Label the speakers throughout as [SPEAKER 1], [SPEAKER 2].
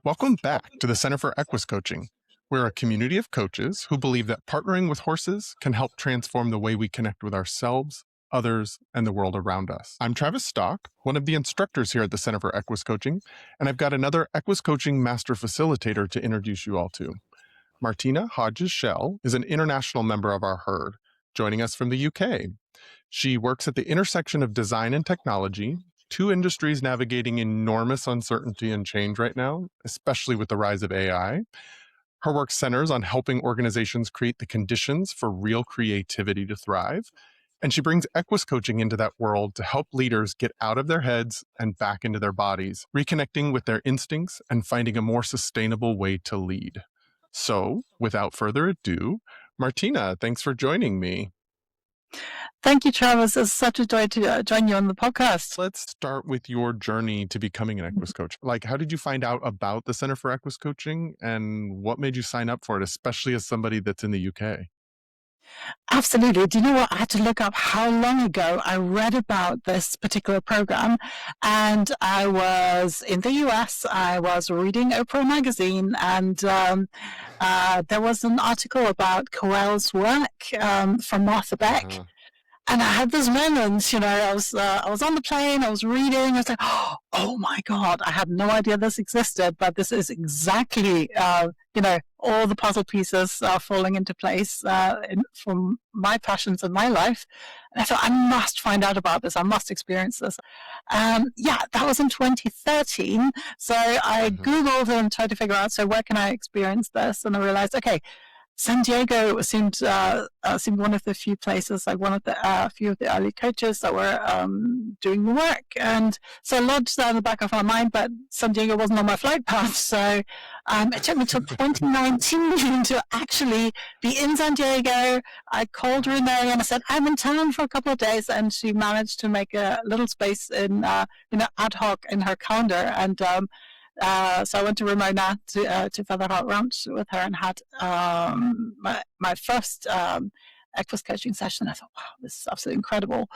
[SPEAKER 1] Welcome back to the Center for Equus Coaching. We're a community of coaches who believe that partnering with horses can help transform the way we connect with ourselves, others, and the world around us. I'm Travis Stock, one of the instructors here at the Center for Equus Coaching, and I've got another Equus Coaching Master Facilitator to introduce you all to. Martina Hodges-Schell is an international member of our herd, joining us from the UK. She works at the intersection of design and technology, two industries navigating enormous uncertainty and change right now, especially with the rise of AI. Her work centers on helping organizations create the conditions for real creativity to thrive. And she brings Equus coaching into that world to help leaders get out of their heads and back into their bodies, reconnecting with their instincts and finding a more sustainable way to lead. So, without further ado, Martina, thanks for joining me.
[SPEAKER 2] Thank you, Travis. It's such a joy to join you on the podcast.
[SPEAKER 1] Let's start with your journey to becoming an Equus coach. Like, how did you find out about the Center for Equus Coaching and what made you sign up for it, especially as somebody that's in the UK?
[SPEAKER 2] Absolutely. Do you know what? I had to look up how long ago I read about this particular program. And I was in the US. I was reading Oprah magazine, and there was an article about Coel's work from Martha Beck. And I had this moment, I was on the plane, I was reading, I was like, oh my God, I had no idea this existed, but this is exactly, all the puzzle pieces are falling into place from my passions in my life. And I thought, I must find out about this. I must experience this. That was in 2013. So I Googled and tried to figure out, so where can I experience this? And I realized, okay, San Diego seemed one of the few places, like one of the few of the early coaches that were doing the work, and so I lodged that in the back of my mind. But San Diego wasn't on my flight path, so it took me till 2019 to actually be in San Diego. I called Renee and I said I'm in town for a couple of days, and she managed to make a little space in ad hoc in her calendar, and so I went to Ramona to Featherheart Ranch with her and had my first Equus coaching session. I thought, wow, this is absolutely incredible.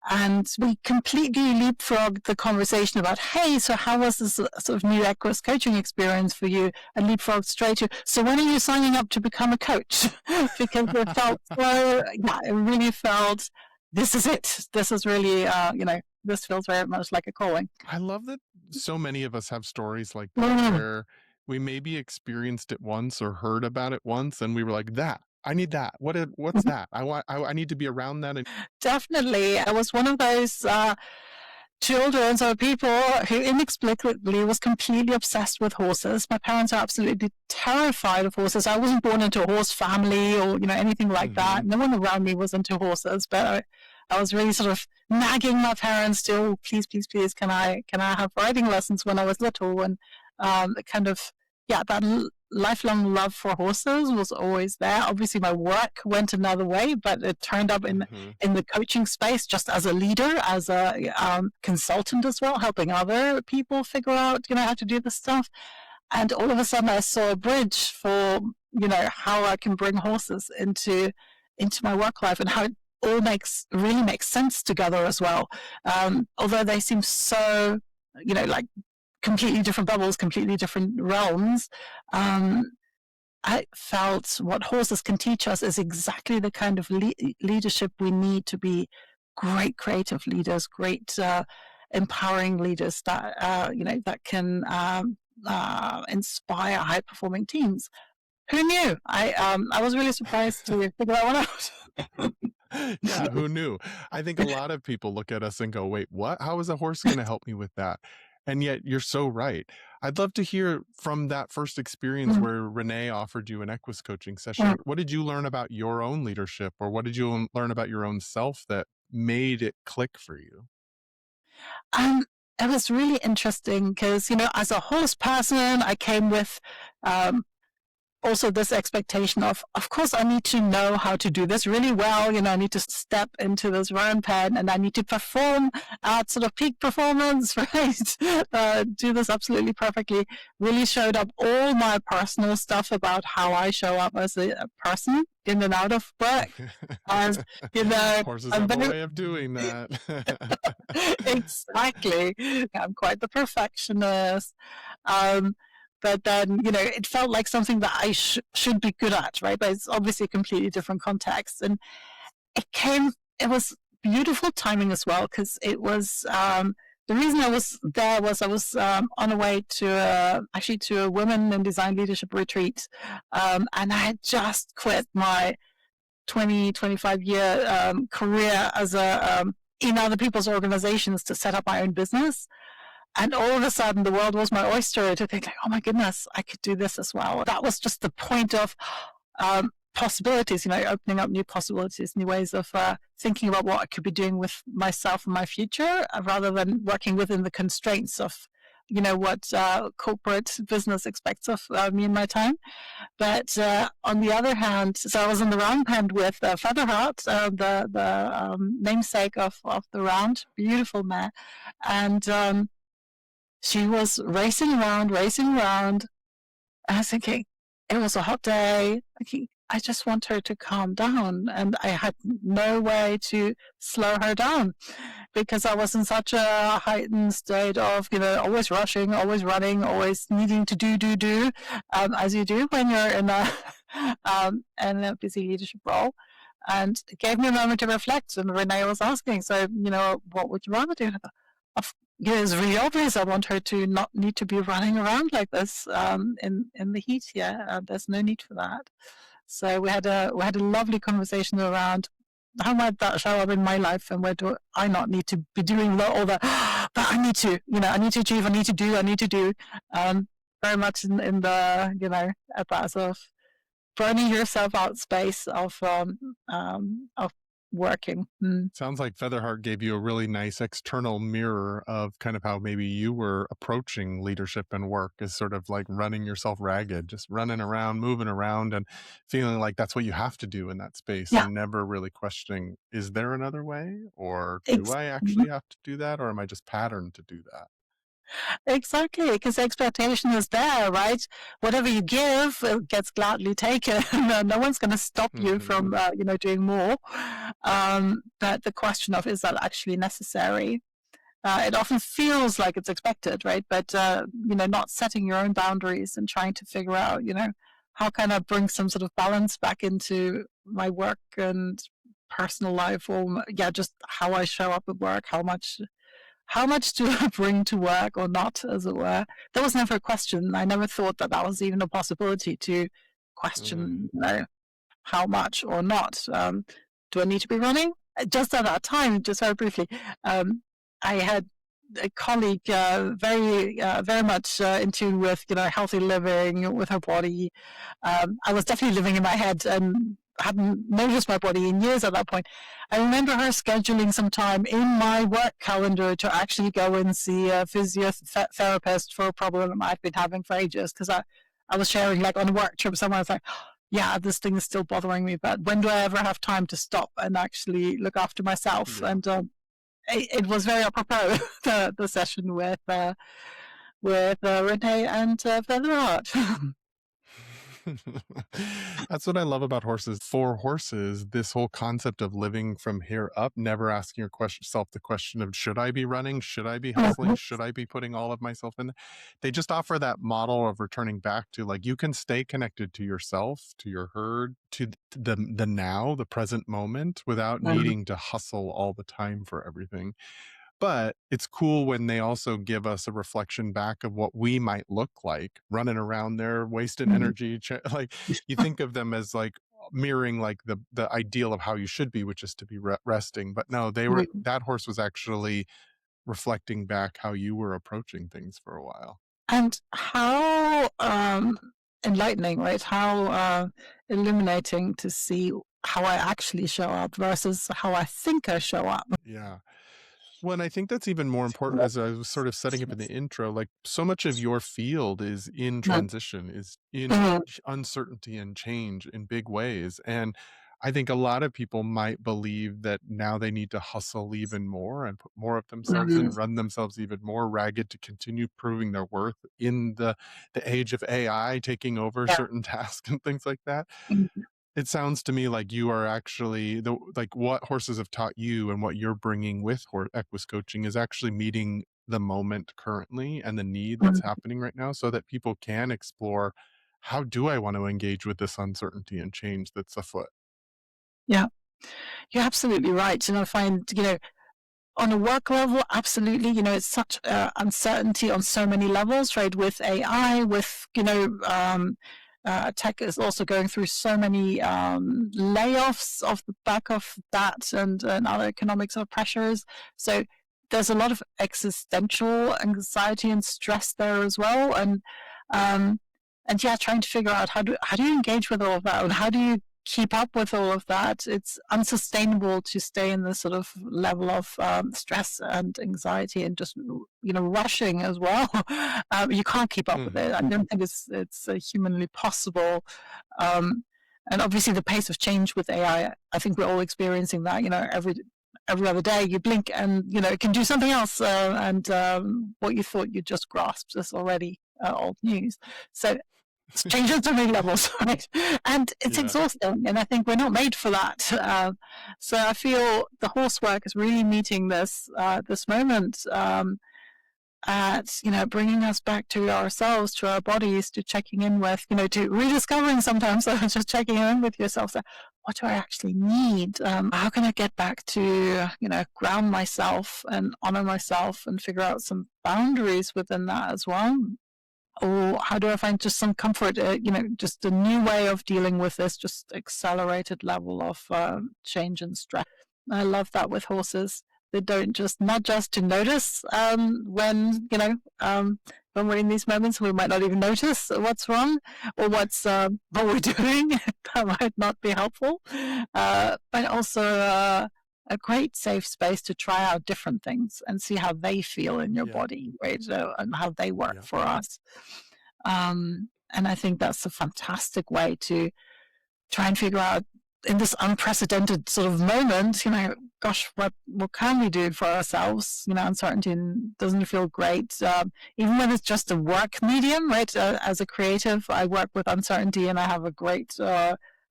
[SPEAKER 2] And we completely leapfrogged the conversation about, hey, so how was this sort of new Equus coaching experience for you? And leapfrogged straight to, so when are you signing up to become a coach? Because it felt it really felt, this is it. This is really, this feels very much like a calling.
[SPEAKER 1] I love that so many of us have stories like that where we maybe experienced it once or heard about it once, and we were like, I need that. What's that? I need to be around that.
[SPEAKER 2] Definitely. I was one of those children or people who inexplicably was completely obsessed with horses. My parents are absolutely terrified of horses. I wasn't born into a horse family or anything like that. No one around me was into horses, but I was really sort of nagging my parents to, oh, please, can I have riding lessons when I was little? And that lifelong love for horses was always there. Obviously, my work went another way, but it turned up in the coaching space, just as a leader, as a consultant as well, helping other people figure out, how to do this stuff. And all of a sudden, I saw a bridge for, how I can bring horses into my work life, and how it all really makes sense together as well. Although they seem so, like completely different bubbles, completely different realms, I felt what horses can teach us is exactly the kind of leadership we need to be great creative leaders, great empowering leaders that that can inspire high performing teams. Who knew? I was really surprised to figure that one out.
[SPEAKER 1] Yeah, who knew? I think a lot of people look at us and go, wait, what? How is a horse going to help me with that? And yet you're so right. I'd love to hear from that first experience where Renee offered you an Equus coaching session. What did you learn about your own leadership, or what did you learn about your own self that made it click for you?
[SPEAKER 2] It was really interesting because, as a horse person, I came with also this expectation of course, I need to know how to do this really well. I need to step into this round pen and I need to perform at sort of peak performance, right? Do this absolutely perfectly. Really showed up all my personal stuff about how I show up as a person in and out of work. As
[SPEAKER 1] horses have a way of doing that.
[SPEAKER 2] Exactly. I'm quite the perfectionist. but then, it felt like something that I should be good at, right? But it's obviously a completely different context. And it was beautiful timing as well, because it was, the reason I was there was I was on a way to actually to a women in design leadership retreat, and I had just quit my 25 year career as in other people's organizations to set up my own business. And all of a sudden, the world was my oyster to think like, oh my goodness, I could do this as well. That was just the point of possibilities, opening up new possibilities, new ways of thinking about what I could be doing with myself and my future, rather than working within the constraints of, what corporate business expects of me and my time. But on the other hand, so I was in the round pen with Featherheart, the namesake of the round, beautiful mare, and she was racing around, racing around. I was thinking, it was a hot day. I just want her to calm down. And I had no way to slow her down, because I was in such a heightened state of, always rushing, always running, always needing to do, as you do when you're in a busy leadership role. And it gave me a moment to reflect. And Renee was asking, so, what would you rather do? It's really obvious. I want her to not need to be running around like this in the heat here. There's no need for that. So we had a lovely conversation around how might that show up in my life, and where do I not need to be doing all the but I need to, I need to achieve, I need to do. Very much in the at that sort of burning yourself out space of working.
[SPEAKER 1] Sounds like Featherheart gave you a really nice external mirror of kind of how maybe you were approaching leadership and work, as sort of like running yourself ragged, just running around, moving around, and feeling like that's what you have to do in that space,
[SPEAKER 2] Yeah,
[SPEAKER 1] and never really questioning, is there another way? Or do
[SPEAKER 2] it's
[SPEAKER 1] I actually have to do that? Or am I just patterned to do that?
[SPEAKER 2] exactly, because the expectation is there, right? Whatever you give, it gets gladly taken. No one's going to stop you
[SPEAKER 1] Hmm.
[SPEAKER 2] from, doing more. But the question of, is that actually necessary? It often feels like it's expected, right? But not setting your own boundaries and trying to figure out, how can I bring some sort of balance back into my work and personal life, or just how I show up at work, how much do I bring to work or not, as it were. That was never a question. I never thought that that was even a possibility to
[SPEAKER 1] Mm.
[SPEAKER 2] question, how much or not. Do I need to be running? Just at that time, just very briefly, um, I had a colleague very much in tune with healthy living, with her body. I was definitely living in my head and hadn't noticed my body in years at that point. I remember her scheduling some time in my work calendar to actually go and see a physiotherapist for a problem I'd been having for ages, because I was sharing like on a work trip somewhere. I was like, yeah, this thing is still bothering me, but when do I ever have time to stop and actually look after myself?
[SPEAKER 1] Yeah.
[SPEAKER 2] And it was very apropos, the session with Renee and Featherheart.
[SPEAKER 1] That's what I love about horses. For horses, this whole concept of living from here up, never asking yourself the question of, should I be running? Should I be hustling? Should I be putting all of myself in? They just offer that model of returning back to, like, you can stay connected to yourself, to your herd, to the now, the present moment, without needing to hustle all the time for everything. But it's cool when they also give us a reflection back of what we might look like running around there, wasting energy. Like, you think of them as like mirroring like the ideal of how you should be, which is to be resting. But no, that horse was actually reflecting back how you were approaching things for a while.
[SPEAKER 2] And how enlightening, right? How illuminating to see how I actually show up versus how I think I show up.
[SPEAKER 1] Yeah. Well, and I think that's even more important, as I was sort of setting up in the intro, like, so much of your field is in transition, is in
[SPEAKER 2] Mhm.
[SPEAKER 1] uncertainty and change in big ways. And I think a lot of people might believe that now they need to hustle even more and put more of themselves in, run themselves even more ragged to continue proving their worth in the age of AI taking over
[SPEAKER 2] Yeah.
[SPEAKER 1] certain tasks and things like that.
[SPEAKER 2] Mhm.
[SPEAKER 1] It sounds to me like you are actually like, what horses have taught you and what you're bringing with Equus coaching is actually meeting the moment currently and the need that's
[SPEAKER 2] Mm.
[SPEAKER 1] happening right now so that people can explore, how do I want to engage with this uncertainty and change that's afoot?
[SPEAKER 2] Yeah, you're absolutely right. And I find, on a work level, absolutely. It's such uncertainty on so many levels, right? With AI, with tech is also going through so many layoffs off the back of that, and other economic sort of pressures. So there's a lot of existential anxiety and stress there as well, um, and yeah, trying to figure out how do you engage with all of that, and how do you keep up with all of that. It's unsustainable to stay in this sort of level of stress and anxiety and just rushing as well. You can't keep up with
[SPEAKER 1] Mhm.
[SPEAKER 2] it. I don't think it's humanly possible. Um, and obviously, the pace of change with AI, I think we're all experiencing that. Every other day, you blink and it can do something else, and what you thought you just grasped is already old news. So it's changed on so many levels, right? And it's
[SPEAKER 1] Yeah.
[SPEAKER 2] exhausting, and I think we're not made for that. So I feel the horse work is really meeting this moment, at bringing us back to ourselves, to our bodies, to checking in with, to rediscovering sometimes, just checking in with yourself. So, what do I actually need? How can I get back to ground myself and honor myself and figure out some boundaries within that as well? Or how do I find just some comfort, just a new way of dealing with this just accelerated level of change and stress? I love that with horses. They don't just, not just to notice when we're in these moments, we might not even notice what's wrong or what we're doing. That might not be helpful. But also, a great safe space to try out different things and see how they feel in your
[SPEAKER 1] Yeah.
[SPEAKER 2] body, right? And how they work
[SPEAKER 1] Yeah.
[SPEAKER 2] for us. And I think that's a fantastic way to try and figure out in this unprecedented sort of moment, gosh, what can we do for ourselves? Uncertainty doesn't feel great, even when it's just a work medium, right? As a creative, I work with uncertainty, and I have a great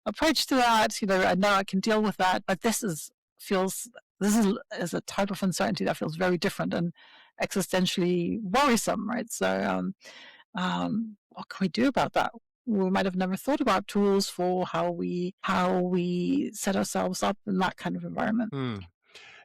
[SPEAKER 2] approach to that. I know I can deal with that, but feels this is a type of uncertainty that feels very different and existentially worrisome, right? So, what can we do about that? We might have never thought about tools for how we set ourselves up in that kind of environment.
[SPEAKER 1] Hmm.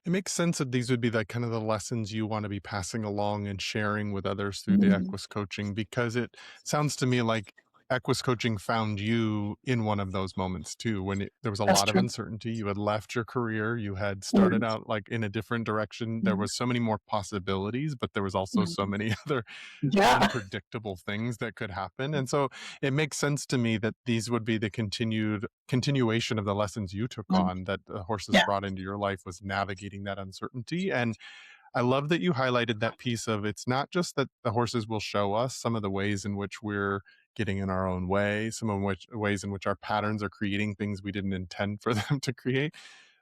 [SPEAKER 1] It makes sense that these would be like kind of the lessons you want to be passing along and sharing with others through the
[SPEAKER 2] Mm,
[SPEAKER 1] Equus coaching, because it sounds to me like Equus coaching found you in one of those moments too, when there was a
[SPEAKER 2] that's
[SPEAKER 1] lot of
[SPEAKER 2] true.
[SPEAKER 1] uncertainty. You had left your career, you had started
[SPEAKER 2] Mm,
[SPEAKER 1] out like in a different direction. There
[SPEAKER 2] mm,
[SPEAKER 1] was so many more possibilities, but there was also so
[SPEAKER 2] mm.
[SPEAKER 1] many other
[SPEAKER 2] Yeah.
[SPEAKER 1] unpredictable things that could happen. And so it makes sense to me that these would be the continuation of the lessons you took
[SPEAKER 2] Mm,
[SPEAKER 1] on, that the horses
[SPEAKER 2] yeah.
[SPEAKER 1] brought into your life, was navigating that uncertainty. And I love that you highlighted that piece of, it's not just that the horses will show us some of the ways in which we're getting in our own way, some of which ways in which our patterns are creating things we didn't intend for them to create,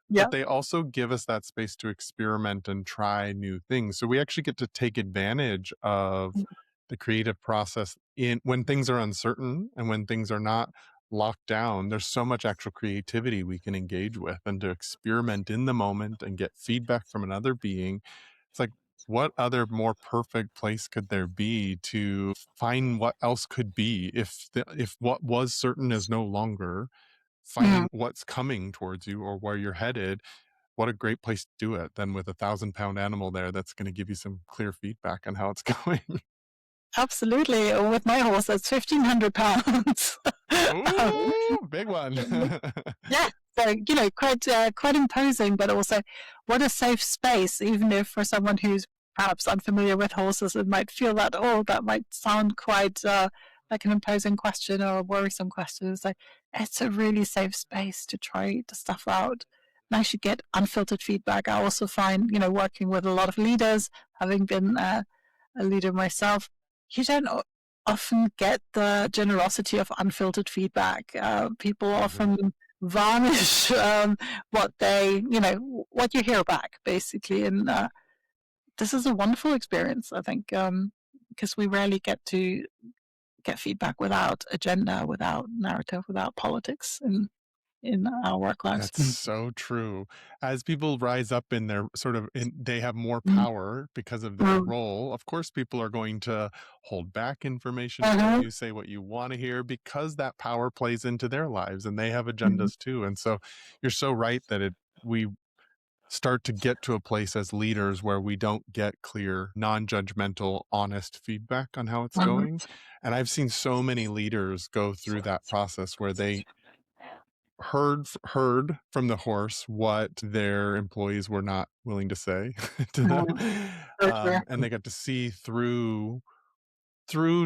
[SPEAKER 2] Yeah.
[SPEAKER 1] but they also give us that space to experiment and try new things. So we actually get to take advantage of
[SPEAKER 2] Mm,
[SPEAKER 1] the creative process in when things are uncertain and when things are not locked down. There's so much actual creativity we can engage with and to experiment in the moment and get feedback from another being. It's like, what other more perfect place could there be to find what else could be if what was certain is no longer,
[SPEAKER 2] mm.
[SPEAKER 1] finding what's coming towards you or where you're headed. What a great place to do it than with a 1,000-pound animal there that's going to give you some clear feedback on how it's going.
[SPEAKER 2] Absolutely. With my horse, that's 1,500 pounds.
[SPEAKER 1] Ooh, big one.
[SPEAKER 2] Yeah, so quite imposing, but also what a safe space. Even if for someone who's perhaps unfamiliar with horses, it might feel that that might sound quite like an imposing question or a worrisome question. It's like it's a really safe space to try the stuff out and actually get unfiltered feedback. I also find working with a lot of leaders, having been a leader myself, you don't often get the generosity of unfiltered feedback. People
[SPEAKER 1] Mhm.
[SPEAKER 2] often varnish what you hear back, basically. And this is a wonderful experience, I think, because we rarely get to get feedback without agenda, without narrative, without politics. And in our work lives.
[SPEAKER 1] That's so true. As people rise up in their they have more
[SPEAKER 2] Mm.
[SPEAKER 1] power because of their
[SPEAKER 2] Mm.
[SPEAKER 1] role. Of course, people are going to hold back information from
[SPEAKER 2] Uh-huh.
[SPEAKER 1] you, say what you want to hear because that power plays into their lives and they have
[SPEAKER 2] Mhm.
[SPEAKER 1] agendas too. And so you're so right that we start to get to a place as leaders where we don't get clear, non-judgmental, honest feedback on how it's
[SPEAKER 2] Mhm.
[SPEAKER 1] going. And I've seen so many leaders go through that process where they heard from the horse what their employees were not willing to say to them,
[SPEAKER 2] Mhm. For sure.
[SPEAKER 1] and they got to see through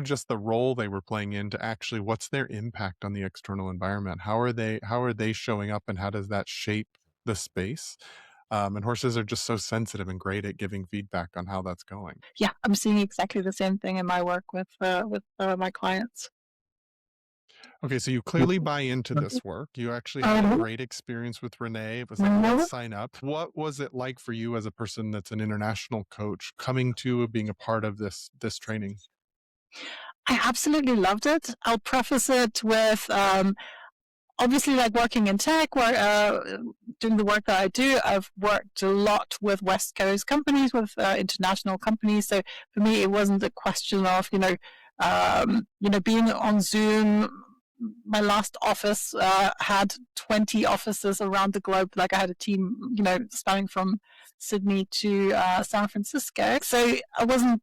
[SPEAKER 1] just the role they were playing into actually what's their impact on the external environment. How are they showing up, and how does that shape the space? And horses are just so sensitive and great at giving feedback on how that's going.
[SPEAKER 2] Yeah, I'm seeing exactly the same thing in my work with my clients.
[SPEAKER 1] Okay, so you clearly buy into this work. You actually had a
[SPEAKER 2] Uh-huh.
[SPEAKER 1] great experience with Renee. It was like, let's
[SPEAKER 2] Mhm.
[SPEAKER 1] sign up. What was it like for you as a person that's an international coach coming to being a part of this training?
[SPEAKER 2] I absolutely loved it. I'll preface it with obviously, like working in tech, doing the work that I do, I've worked a lot with West Coast companies, with international companies. So for me, it wasn't a question of being on Zoom. My last office had 20 offices around the globe. Like I had a team, spanning from Sydney to San Francisco. So I wasn't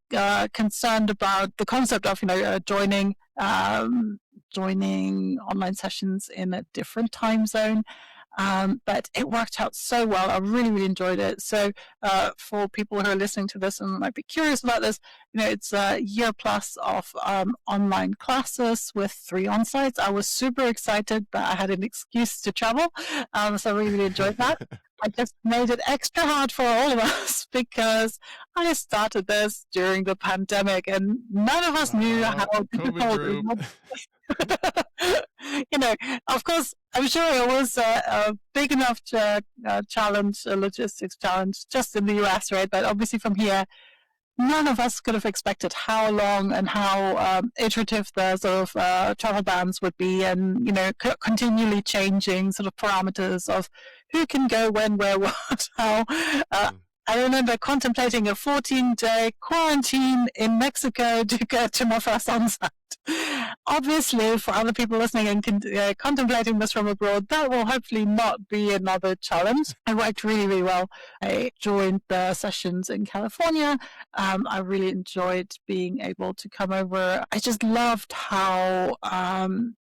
[SPEAKER 2] concerned about the concept of joining online sessions in a different time zone. But it worked out so well. I really, really enjoyed it. So, for people who are listening to this and might be curious about this, it's a year plus of online classes with 3 on-sites. I was super excited that I had an excuse to travel. So I really, really enjoyed that. I just made it extra hard for all of us because I started this during the pandemic and none of us knew how
[SPEAKER 1] COVID
[SPEAKER 2] difficult it
[SPEAKER 1] group.
[SPEAKER 2] was. you know, of course, I'm sure it was a big enough challenge, a logistics challenge, just in the US, right? But obviously, from here, none of us could have expected how long and how iterative the sort of travel bans would be, and continually changing sort of parameters of who can go when, where, what, how.
[SPEAKER 1] Mm.
[SPEAKER 2] I remember contemplating a 14-day quarantine in Mexico to go to my first on-site. Obviously, for other people listening and contemplating this from abroad, that will hopefully not be another challenge. It worked really, really well. I joined the sessions in California. I really enjoyed being able to come over. I just loved how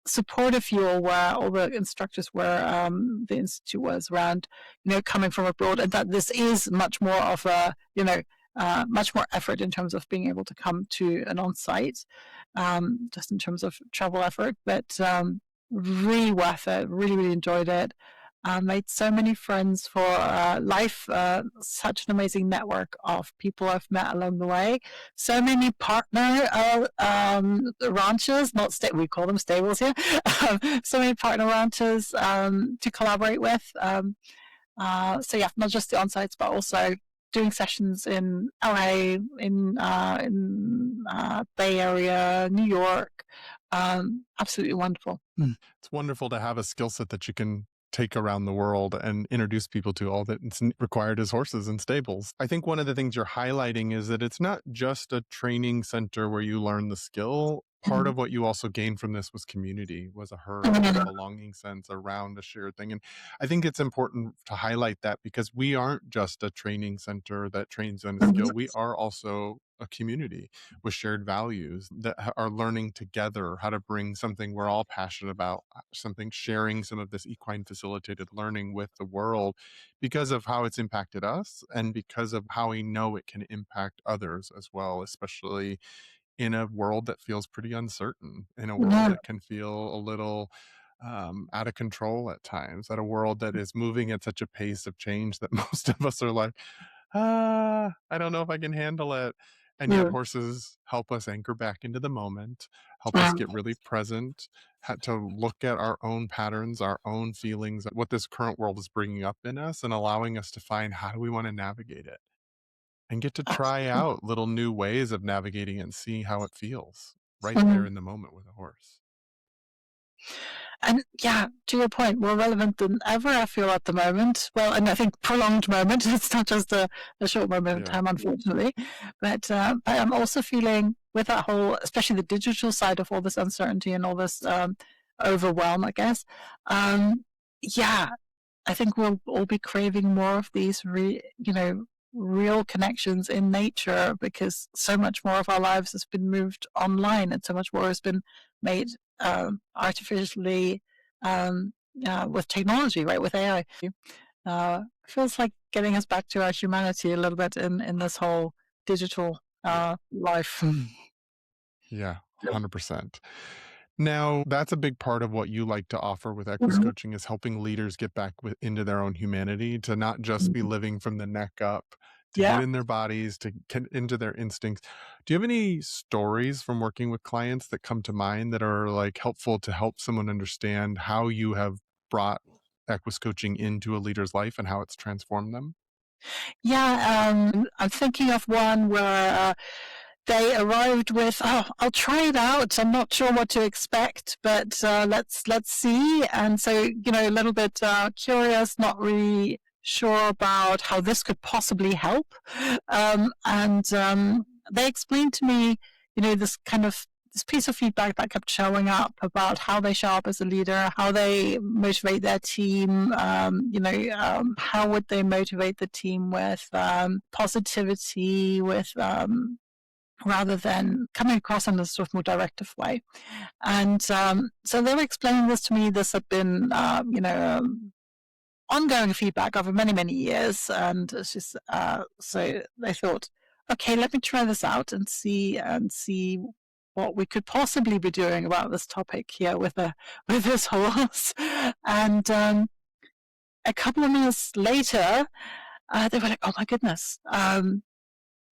[SPEAKER 2] supportive you all the instructors were, the institute was around, coming from abroad, and that this is much more of a, much more effort in terms of being able to come to an on-site, just in terms of travel effort, but really worth it. Really, really enjoyed it. Made so many friends for life. Such an amazing network of people I've met along the way. So many partner ranches, not we call them stables here. So many partner ranches to collaborate with. So yeah, not just the on-sites, but also doing sessions in LA, in Bay Area, New York. Absolutely wonderful.
[SPEAKER 1] It's wonderful to have a skill set that you can take around the world and introduce people to all that it's required as horses and stables. I think one of the things you're highlighting is that it's not just a training center where you learn the skill. Part
[SPEAKER 2] Mhm.
[SPEAKER 1] of what you also gained from this was community, was a herd, was a
[SPEAKER 2] Mhm.
[SPEAKER 1] belonging sense around a shared thing. And I think it's important to highlight that because we aren't just a training center that trains on a skill. We are also a community with shared values that are learning together how to bring something we're all passionate about, something sharing some of this equine facilitated learning with the world because of how it's impacted us and because of how we know it can impact others as well, especially in a world that feels pretty uncertain, in a world
[SPEAKER 2] Yeah.
[SPEAKER 1] that can feel a little out of control at times, at a world that is moving at such a pace of change that most of us are like, I don't know if I can handle it. And yet,
[SPEAKER 2] Yeah.
[SPEAKER 1] horses help us anchor back into the moment, help us
[SPEAKER 2] Um,
[SPEAKER 1] get really present, to look at our own patterns, our own feelings, what this current world is bringing up in us, and allowing us to find how do we want to navigate it and get to try
[SPEAKER 2] absolutely.
[SPEAKER 1] out little new ways of navigating it and seeing how it feels right there
[SPEAKER 2] Mhm.
[SPEAKER 1] in the moment with a horse.
[SPEAKER 2] And yeah, to your point, more relevant than ever, I feel at the moment. Well, and I think prolonged moment. It's not just a short moment of
[SPEAKER 1] Yeah.
[SPEAKER 2] time, unfortunately. But I'm also feeling with that whole, especially the digital side of all this uncertainty and all this overwhelm, I guess. Um, yeah, I think we'll all be craving more of these, real connections in nature because so much more of our lives has been moved online and so much more has been made artificially um, with technology, right? With AI, feels like getting us back to our humanity a little bit in this whole digital life.
[SPEAKER 1] Yeah, 100%. Now, that's a big part of what you like to offer with Equus
[SPEAKER 2] Mhm.
[SPEAKER 1] coaching is helping leaders get back into their own humanity, to not just be living from the neck up, to get
[SPEAKER 2] Yeah.
[SPEAKER 1] in their bodies, to get into their instincts. Do you have any stories from working with clients that come to mind that are like helpful to help someone understand how you have brought Equus coaching into a leader's life and how it's transformed them?
[SPEAKER 2] Yeah, I'm thinking of one where they arrived with, "Oh, I'll try it out. I'm not sure what to expect, but let's see." And so, a little bit curious, not really sure about how this could possibly help. And they explained to me, this piece of feedback that kept showing up about how they show up as a leader, how they motivate their team. How would they motivate the team with positivity, with rather than coming across in a sort of more directive way. And so they were explaining this to me. This had been, ongoing feedback over many, many years. And it's just, so they thought, okay, let me try this out and see what we could possibly be doing about this topic here with this horse. And a couple of minutes later, they were like, "Oh my goodness,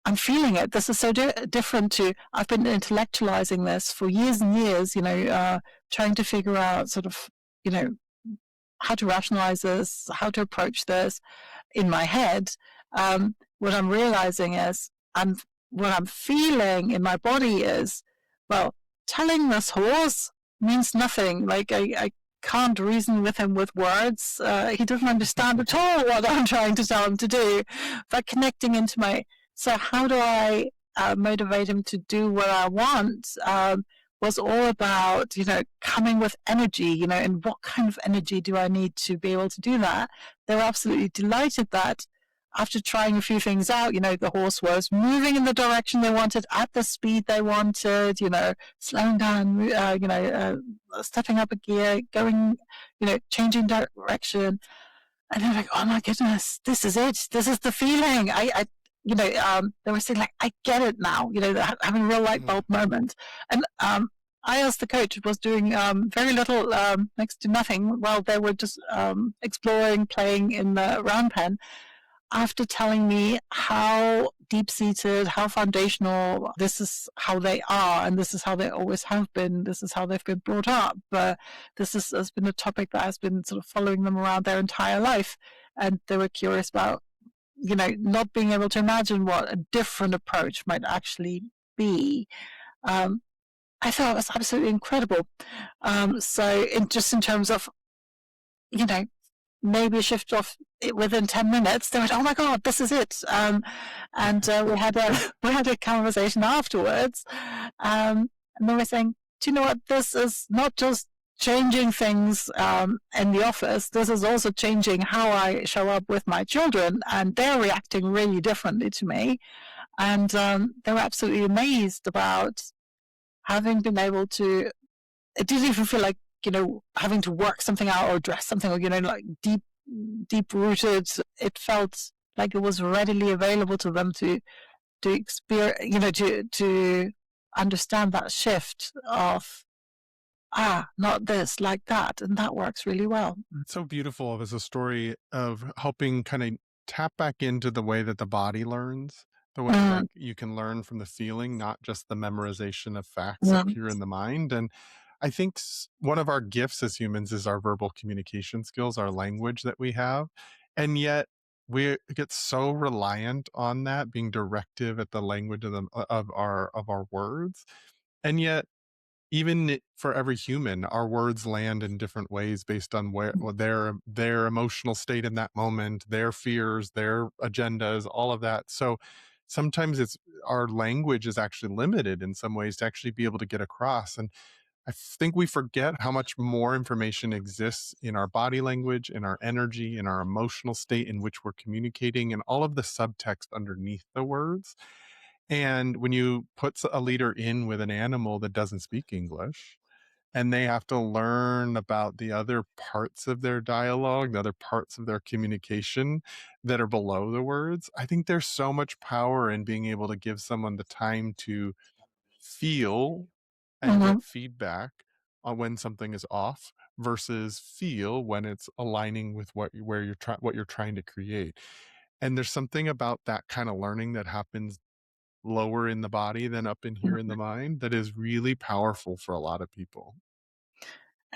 [SPEAKER 2] I'm feeling it. This is so different to, I've been intellectualizing this for years and years, trying to figure out sort of, you know, how to rationalize this, how to approach this in my head. What I'm realizing is, what I'm feeling in my body is, well, telling this horse means nothing. Like I can't reason with him with words. He doesn't understand at all what I'm trying to tell him to do. But connecting into my, so how do I motivate him to do what I want? Was all about, coming with energy, and what kind of energy do I need to be able to do that? They were absolutely delighted that after trying a few things out, the horse was moving in the direction they wanted at the speed they wanted, slowing down, stepping up a gear, going, changing direction. And they're like, "Oh my goodness, this is it. This is the feeling." They were saying like, "I get it now." They're having a real light
[SPEAKER 1] Mhm.
[SPEAKER 2] bulb moment. And I, as the coach, was doing very little, next to nothing, while they were just exploring, playing in the round pen. After telling me how deep seated, how foundational, this is how they are, and this is how they always have been, this is how they've been brought up. Has been a topic that has been sort of following them around their entire life. And they were curious about, not being able to imagine what a different approach might actually be. Um, I thought it was absolutely incredible. Just in terms of, you know, maybe shift off it within 10 minutes, they went, "Oh my God, this is it." And we had a we had a conversation afterwards. And they were saying, "Do you know what? This is not just changing things in the office. This is also changing how I show up with my children, and they're reacting really differently to me." And they were absolutely amazed about having been able to, it didn't even feel like, having to work something out or address something, or, like deep rooted. It felt like it was readily available to them to experience, to understand that shift of, not this, like that. And that works really well.
[SPEAKER 1] It's so beautiful as a story of helping kind of tap back into the way that the body learns, the way
[SPEAKER 2] Mm,
[SPEAKER 1] that you can learn from the feeling, not just the memorization of facts up
[SPEAKER 2] mm,
[SPEAKER 1] here in the mind. And I think one of our gifts as humans is our verbal communication skills, our language that we have. And yet we get so reliant on that being directive at the language of of our words. And yet even for every human, our words land in different ways based on where well, their emotional state in that moment, their fears, their agendas, all of that. So sometimes it's our language is actually limited in some ways to actually be able to get across. And I think we forget how much more information exists in our body language, in our energy, in our emotional state in which we're communicating, and all of the subtext underneath the words. And when you put a leader in with an animal that doesn't speak English, and they have to learn about the other parts of their dialogue, the other parts of their communication that are below the words, I think there's so much power in being able to give someone the time to feel and
[SPEAKER 2] Mhm.
[SPEAKER 1] get feedback on when something is off versus feel when it's aligning with what you're trying to create. And there's something about that kind of learning that happens lower in the body than up in here in the mind that is really powerful for a lot of people.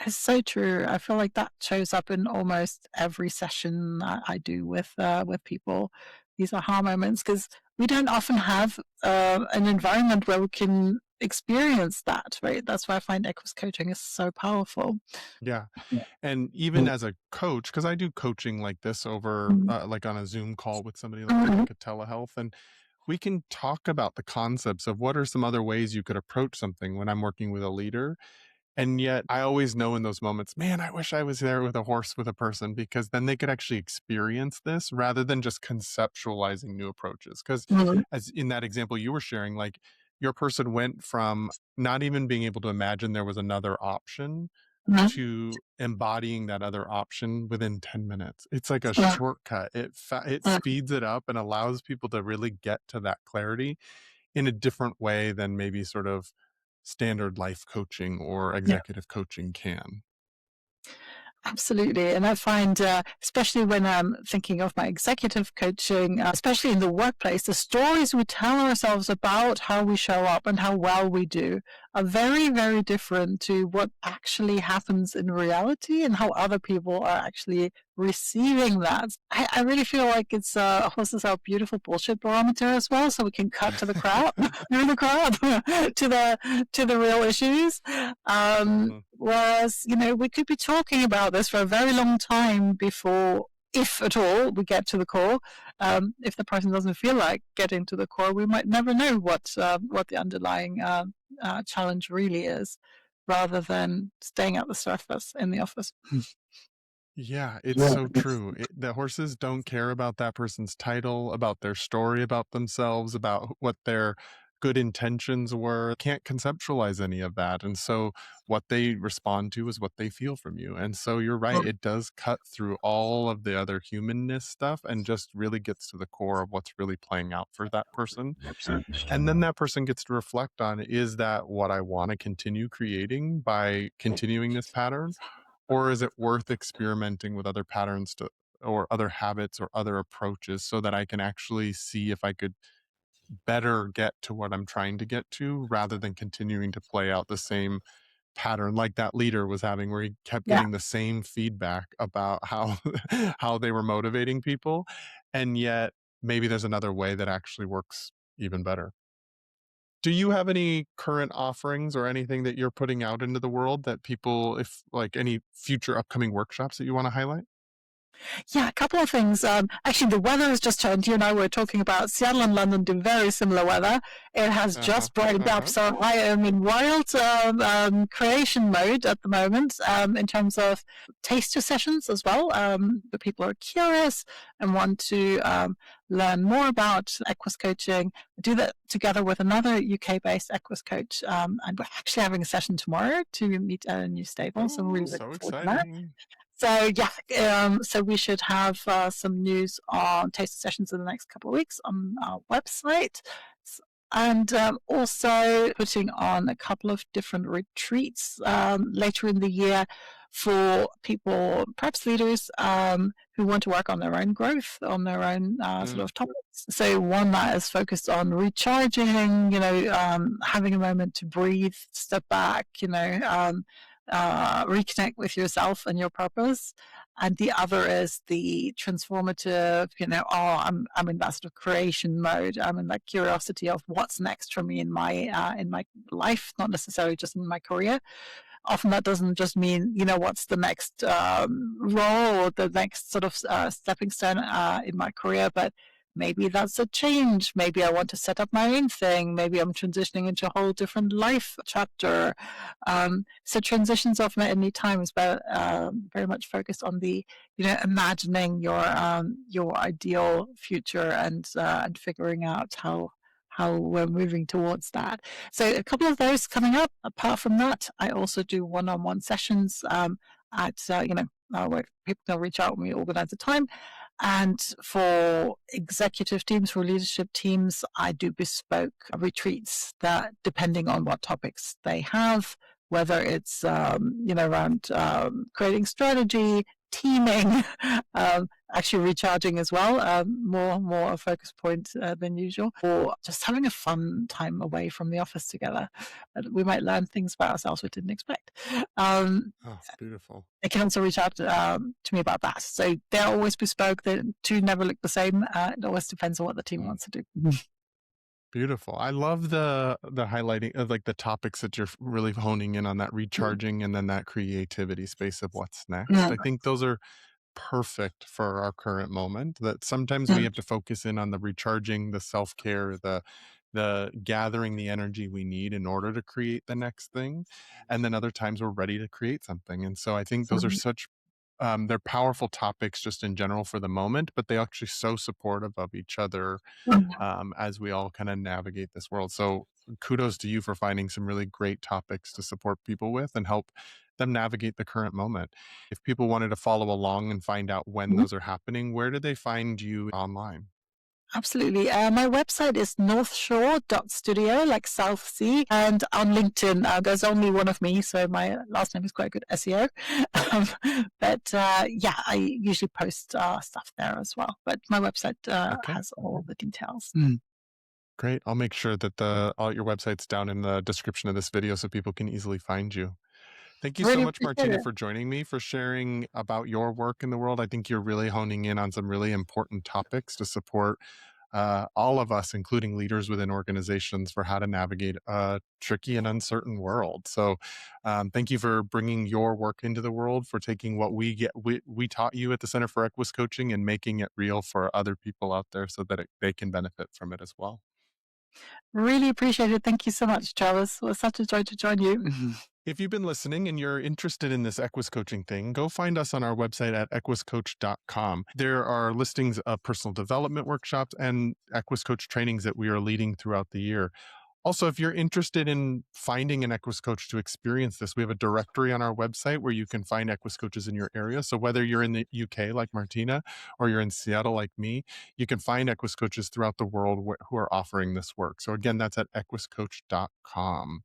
[SPEAKER 2] It's so true. I feel like that shows up in almost every session I do with people. These aha moments because we don't often have an environment where we can experience that, right? That's why I find Equus coaching is so powerful.
[SPEAKER 1] Yeah. And even as a coach, because I do coaching like this over, like on a Zoom call with somebody, like kind of like a telehealth, and we can talk about the concepts of what are some other ways you could approach something when I'm working with a leader. And yet I always know in those moments, man, I wish I was there with a horse with a person because then they could actually experience this rather than just conceptualizing new approaches. Because
[SPEAKER 2] Mhm.
[SPEAKER 1] as in that example you were sharing, like your person went from not even being able to imagine there was another option
[SPEAKER 2] Mhm.
[SPEAKER 1] to embodying that other option within 10 minutes. It's like a
[SPEAKER 2] Mhm.
[SPEAKER 1] shortcut. It
[SPEAKER 2] Mhm.
[SPEAKER 1] speeds it up and allows people to really get to that clarity in a different way than maybe sort of standard life coaching or
[SPEAKER 2] Yeah.
[SPEAKER 1] executive coaching can.
[SPEAKER 2] Absolutely. And I find, especially when I'm thinking of my executive coaching, especially in the workplace, the stories we tell ourselves about how we show up and how well we do are very, very different to what actually happens in reality and how other people are actually receiving that. I really feel like it's horses are a beautiful bullshit barometer as well, so we can cut to the crap, through the crap, to the real issues.
[SPEAKER 1] Mhm.
[SPEAKER 2] Whereas, we could be talking about this for a very long time before, if at all, we get to the core. If the person doesn't feel like getting to the core, we might never know what the underlying challenge really is, rather than staying at the surface in the office.
[SPEAKER 1] Yeah, it's so true. The horses don't care about that person's title, about their story about themselves, about what their good intentions were. Can't conceptualize any of that. And so what they respond to is what they feel from you. And so you're right, it does cut through all of the other humanness stuff and just really gets to the core of what's really playing out for that person. And then that person gets to reflect on, is that what I want to continue creating by continuing this pattern? Or is it worth experimenting with other patterns or other habits or other approaches so that I can actually see if I could better get to what I'm trying to get to rather than continuing to play out the same pattern like that leader was having where he kept
[SPEAKER 2] Yeah.
[SPEAKER 1] getting the same feedback about how how they were motivating people, and yet maybe there's another way that actually works even better. Do you have any current offerings or anything that you're putting out into the world that people, if like any future upcoming workshops that you want to highlight?
[SPEAKER 2] Yeah, a couple of things. Actually, the weather has just turned. You and I were talking about Seattle and London do very similar weather. It has
[SPEAKER 1] Uh-huh.
[SPEAKER 2] just brightened up,
[SPEAKER 1] Uh-huh.
[SPEAKER 2] so I am in wild creation mode at the moment in terms of taster sessions as well. The people are curious and want to learn more about Equus coaching. I do that together with another UK-based Equus coach, and we're actually having a session tomorrow to meet at a new stable. So I'm
[SPEAKER 1] Oh,
[SPEAKER 2] really looking
[SPEAKER 1] so
[SPEAKER 2] forward to that.
[SPEAKER 1] exciting.
[SPEAKER 2] So yeah, so we should have some news on taster sessions in the next couple of weeks on our website, and also putting on a couple of different retreats later in the year for people, perhaps leaders who want to work on their own growth, on their own sort
[SPEAKER 1] Mm,
[SPEAKER 2] of topics. So one that is focused on recharging, having a moment to breathe, step back, reconnect with yourself and your purpose. And the other is the transformative, I'm in that sort of creation mode. I'm in that curiosity of what's next for me in my life, not necessarily just in my career. Often that doesn't just mean, what's the next role or the next sort of stepping stone in my career, but maybe that's a change. Maybe I want to set up my own thing. Maybe I'm transitioning into a whole different life chapter. So transitions often at any time is very much focused on the, imagining your ideal future and figuring out how we're moving towards that. So a couple of those coming up. Apart from that, I also do one-on-one sessions where people can reach out when we organize a time. And for executive teams, for leadership teams, I do bespoke retreats that, depending on what topics they have, whether it's around creating strategy, teaming, actually recharging as well, more a focus point than usual, or just having a fun time away from the office together. We might learn things about ourselves we didn't expect.
[SPEAKER 1] Oh, beautiful.
[SPEAKER 2] They can also reach out to me about that. So they're always bespoke. The two never look the same. It always depends on what the team wants to do.
[SPEAKER 1] Beautiful. I love the highlighting of like the topics that you're really honing in on, that recharging and then that creativity space of what's next.
[SPEAKER 2] Yeah.
[SPEAKER 1] I think those are perfect for our current moment, that sometimes we have to focus in on the recharging, the self-care, the gathering the energy we need in order to create the next thing. And then other times we're ready to create something. And so I think those are such they're powerful topics just in general for the moment, but they're actually so supportive of each other as we all kind of navigate this world. So kudos to you for finding some really great topics to support people with and help them navigate the current moment. If people wanted to follow along and find out when those are happening, where do they find you online?
[SPEAKER 2] Absolutely. My website is northshore.studio, like South Sea. And on LinkedIn, there's only one of me, so my last name is quite good SEO. I usually post stuff there as well. But my website
[SPEAKER 1] Okay.
[SPEAKER 2] has all the details.
[SPEAKER 1] Great. I'll make sure that all your websites down in the description of this video so people can easily find you. Thank you so
[SPEAKER 2] Really
[SPEAKER 1] much,
[SPEAKER 2] appreciate
[SPEAKER 1] Martina,
[SPEAKER 2] it.
[SPEAKER 1] for joining me, for sharing about your work in the world. I think you're really honing in on some really important topics to support all of us, including leaders within organizations, for how to navigate a tricky and uncertain world. So, thank you for bringing your work into the world, for taking what we taught you at the Center for Equus Coaching and making it real for other people out there so that they can benefit from it as well.
[SPEAKER 2] Really appreciate it. Thank you so much, Travis. It was such a joy to join you.
[SPEAKER 1] If you've been listening and you're interested in this Equus coaching thing, go find us on our website at equuscoach.com. There are listings of personal development workshops and Equus coach trainings that we are leading throughout the year. Also, if you're interested in finding an Equus coach to experience this, we have a directory on our website where you can find Equus coaches in your area. So whether you're in the UK like Martina or you're in Seattle like me, you can find Equus coaches throughout the world who are offering this work. So again, that's at equuscoach.com.